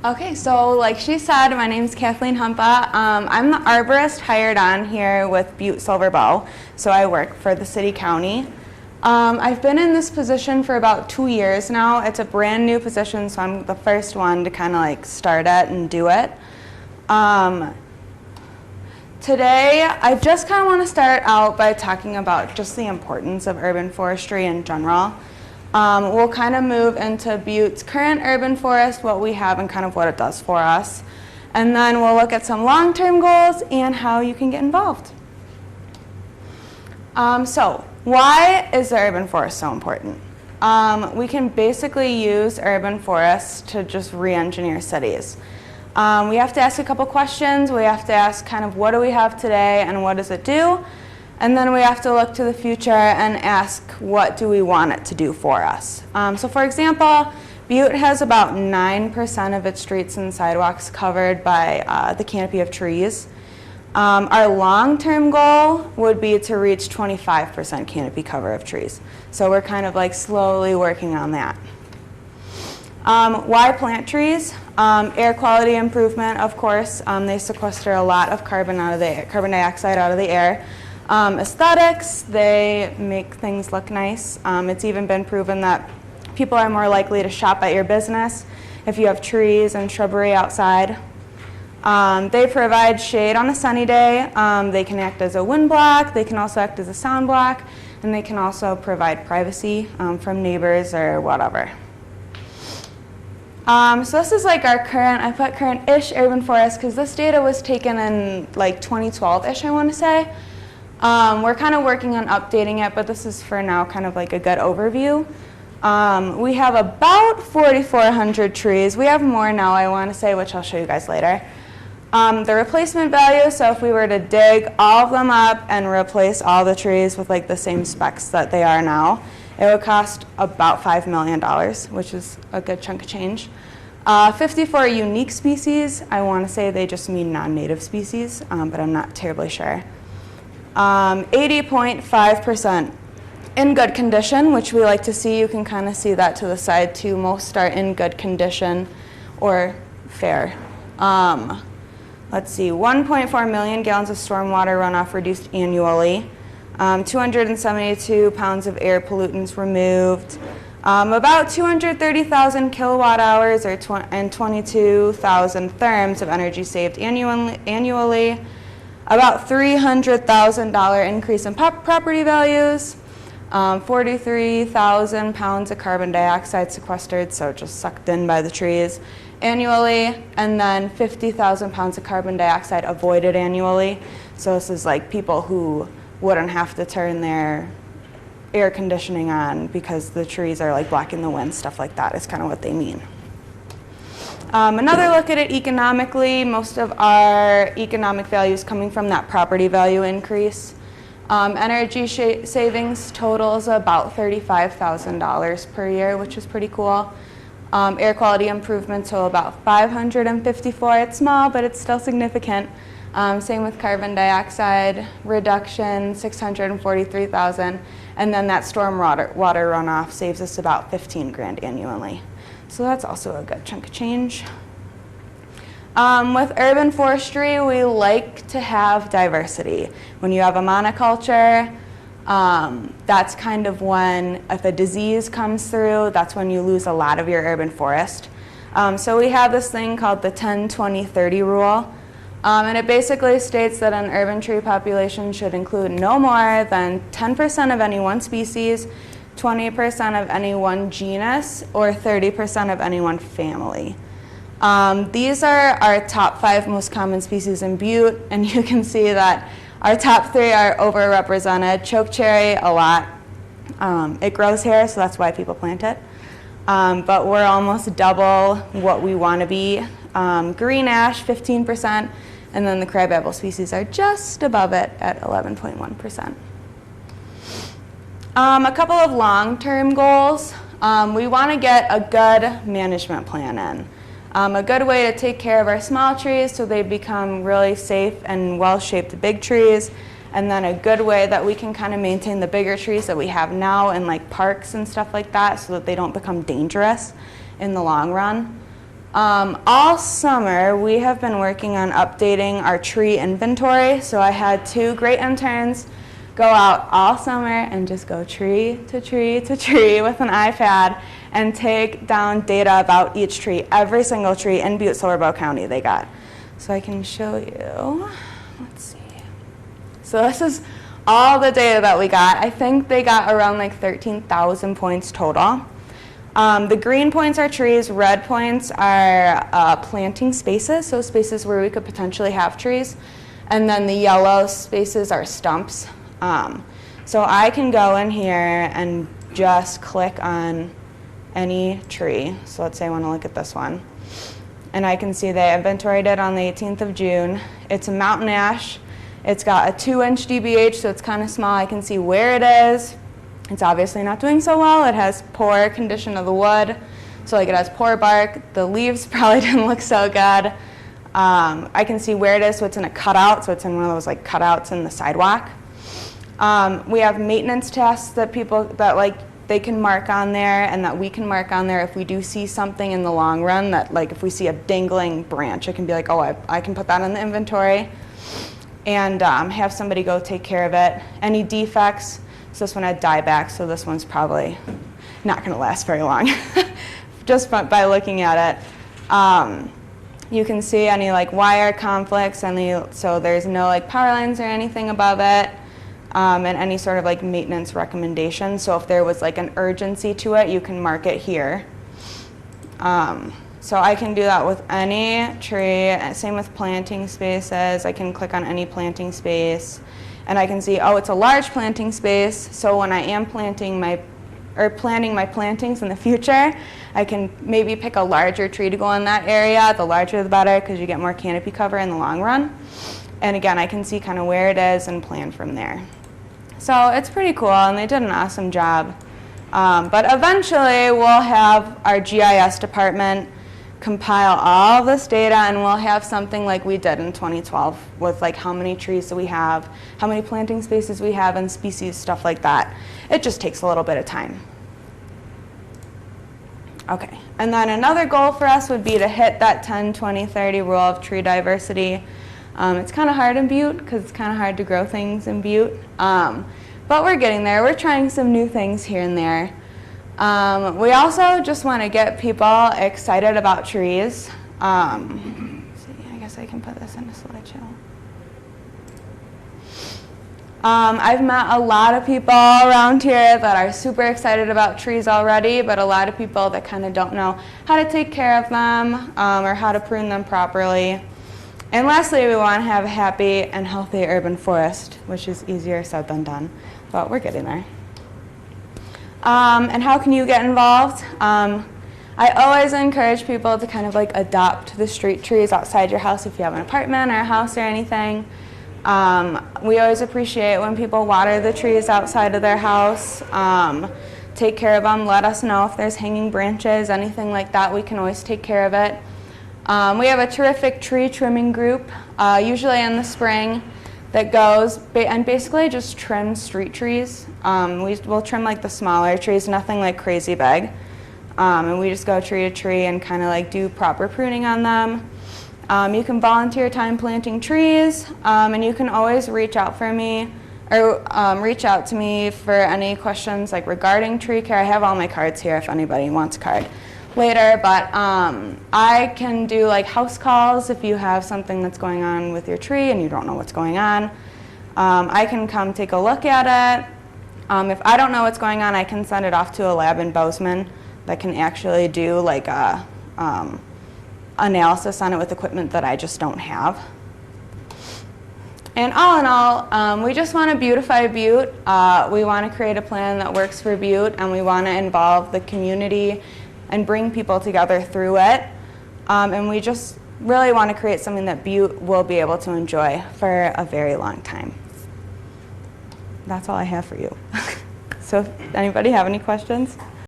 Okay, so like she said, my name's Kathleen Humpa. I'm the arborist hired on here with Butte Silver Bow, so I work for the city county. I've been in this position for about 2 years now. It's a brand new position, so I'm the first one to kind of like start it and do it. Today, I just kind of want to start out by talking about just the importance of urban forestry in general. We'll kind of move into Butte's current urban forest, what we have and kind of what it does for us. And then we'll look at some long-term goals and how you can get involved. So why is the urban forest so important? We can basically use urban forests to just re-engineer cities. We have to ask a couple questions. We have to ask kind of what do we have today and what does it do? And then we have to look to the future and ask what do we want it to do for us. So for example, Butte has about 9% of its streets and sidewalks covered by the canopy of trees. Our long-term goal would be to reach 25% canopy cover of trees. So we're kind of like slowly working on that. Why plant trees? Air quality improvement, of course. They sequester a lot of carbon dioxide out of the air. Aesthetics, they make things look nice. It's even been proven that people are more likely to shop at your business if you have trees and shrubbery outside. They provide shade on a sunny day. They can act as a wind block. They can also act as a sound block. And they can also provide privacy from neighbors or whatever. So this is like our current, I put current-ish urban forest because this data was taken in like 2012-ish, I want to say. We're kind of working on updating it, but this is for now kind of like a good overview. We have about 4,400 trees. We have more now, I want to say, which I'll show you guys later. The replacement value, so if we were to dig all of them up and replace all the trees with like the same specs that they are now, it would cost about $5 million, which is a good chunk of change. 54 unique species, I want to say they just mean non-native species, but I'm not terribly sure. 80.5% in good condition, which we like to see. You can kind of see that to the side too. Most are in good condition or fair. Let's see, 1.4 million gallons of stormwater runoff reduced annually. 272 pounds of air pollutants removed. About 230,000 kilowatt hours and 22,000 therms of energy saved annually. About $300,000 increase in property values, 43,000 pounds of carbon dioxide sequestered, so just sucked in by the trees annually, and then 50,000 pounds of carbon dioxide avoided annually. So this is like people who wouldn't have to turn their air conditioning on because the trees are like blocking the wind, stuff like that is kind of what they mean. Another look at it economically, most of our economic value is coming from that property value increase. Energy savings totals about $35,000 per year, which is pretty cool. Air quality improvement, so about 554. It's small, but it's still significant. Same with carbon dioxide reduction, 643,000. And then that storm water runoff saves us about 15 grand annually. So that's also a good chunk of change. With urban forestry, we like to have diversity. When you have a monoculture, that's kind of when, if a disease comes through, that's when you lose a lot of your urban forest. So we have this thing called the 10-20-30 rule. And it basically states that an urban tree population should include no more than 10% of any one species, 20% of any one genus, or 30% of any one family. These are our top 5 most common species in Butte, and you can see that our top 3 are overrepresented. Chokecherry, a lot. It grows here, so that's why people plant it. But we're almost double what we want to be. Green ash, 15%, and then the crabapple species are just above it at 11.1%. A couple of long-term goals. We want to get a good management plan in. A good way to take care of our small trees so they become really safe and well-shaped big trees, and then a good way that we can kind of maintain the bigger trees that we have now in like parks and stuff like that so that they don't become dangerous in the long run. All summer, we have been working on updating our tree inventory. So I had 2 great interns go out all summer and just go tree to tree to tree with an iPad and take down data about each tree, every single tree in Butte, Silver Bow County they got. So I can show you, let's see. So this is all the data that we got. I think they got around like 13,000 points total. The green points are trees, red points are planting spaces, so spaces where we could potentially have trees. And then the yellow spaces are stumps. So I can go in here and just click on any tree. So let's say I want to look at this one. And I can see they inventoried it on the 18th of June. It's a mountain ash. It's got a 2-inch DBH, so it's kind of small. I can see where it is. It's obviously not doing so well. It has poor condition of the wood. So like it has poor bark. The leaves probably didn't look so good. I can see where it is, so it's in a cutout. So it's in one of those like cutouts in the sidewalk. We have maintenance tasks that they can mark on there and that we can mark on there if we do see something in the long run that like if we see a dangling branch, it can be like, oh, I can put that in the inventory and have somebody go take care of it. Any defects, so this one had dieback, so this one's probably not going to last very long just by looking at it. You can see any like wire conflicts, so there's no like power lines or anything above it. And any sort of like maintenance recommendations. So if there was like an urgency to it, you can mark it here. So I can do that with any tree. Same with planting spaces. I can click on any planting space and I can see, oh, it's a large planting space. So when I am planting my plantings in the future, I can maybe pick a larger tree to go in that area. The larger the better because you get more canopy cover in the long run. And again, I can see kind of where it is and plan from there. So it's pretty cool, and they did an awesome job. But eventually, we'll have our GIS department compile all this data, and we'll have something like we did in 2012 with like how many trees do we have, how many planting spaces we have, and species, stuff like that. It just takes a little bit of time. Okay, and then another goal for us would be to hit that 10, 20, 30 rule of tree diversity. It's kind of hard in Butte because it's kind of hard to grow things in Butte, but we're getting there. We're trying some new things here and there. We also just want to get people excited about trees. See, I guess I can put this in a slideshow. I've met a lot of people around here that are super excited about trees already, but a lot of people that kind of don't know how to take care of them or how to prune them properly. And lastly, we want to have a happy and healthy urban forest, which is easier said than done, but we're getting there. And how can you get involved? I always encourage people to kind of like adopt the street trees outside your house if you have an apartment or a house or anything. We always appreciate when people water the trees outside of their house. Take care of them, let us know if there's hanging branches, anything like that, we can always take care of it. We have a terrific tree trimming group, usually in the spring, that goes and basically just trims street trees. We'll trim like the smaller trees, nothing like crazy big. And we just go tree to tree and kind of like do proper pruning on them. You can volunteer time planting trees, and you can always reach out for me or reach out to me for any questions like regarding tree care. I have all my cards here if anybody wants a card later, but I can do like house calls if you have something that's going on with your tree and you don't know what's going on. I can come take a look at it. If I don't know what's going on, I can send it off to a lab in Bozeman that can actually do like a analysis on it with equipment that I just don't have. And all in all, we just want to beautify Butte. We want to create a plan that works for Butte, and we want to involve the community and bring people together through it. And we just really want to create something that Butte will be able to enjoy for a very long time. That's all I have for you. So if anybody have any questions?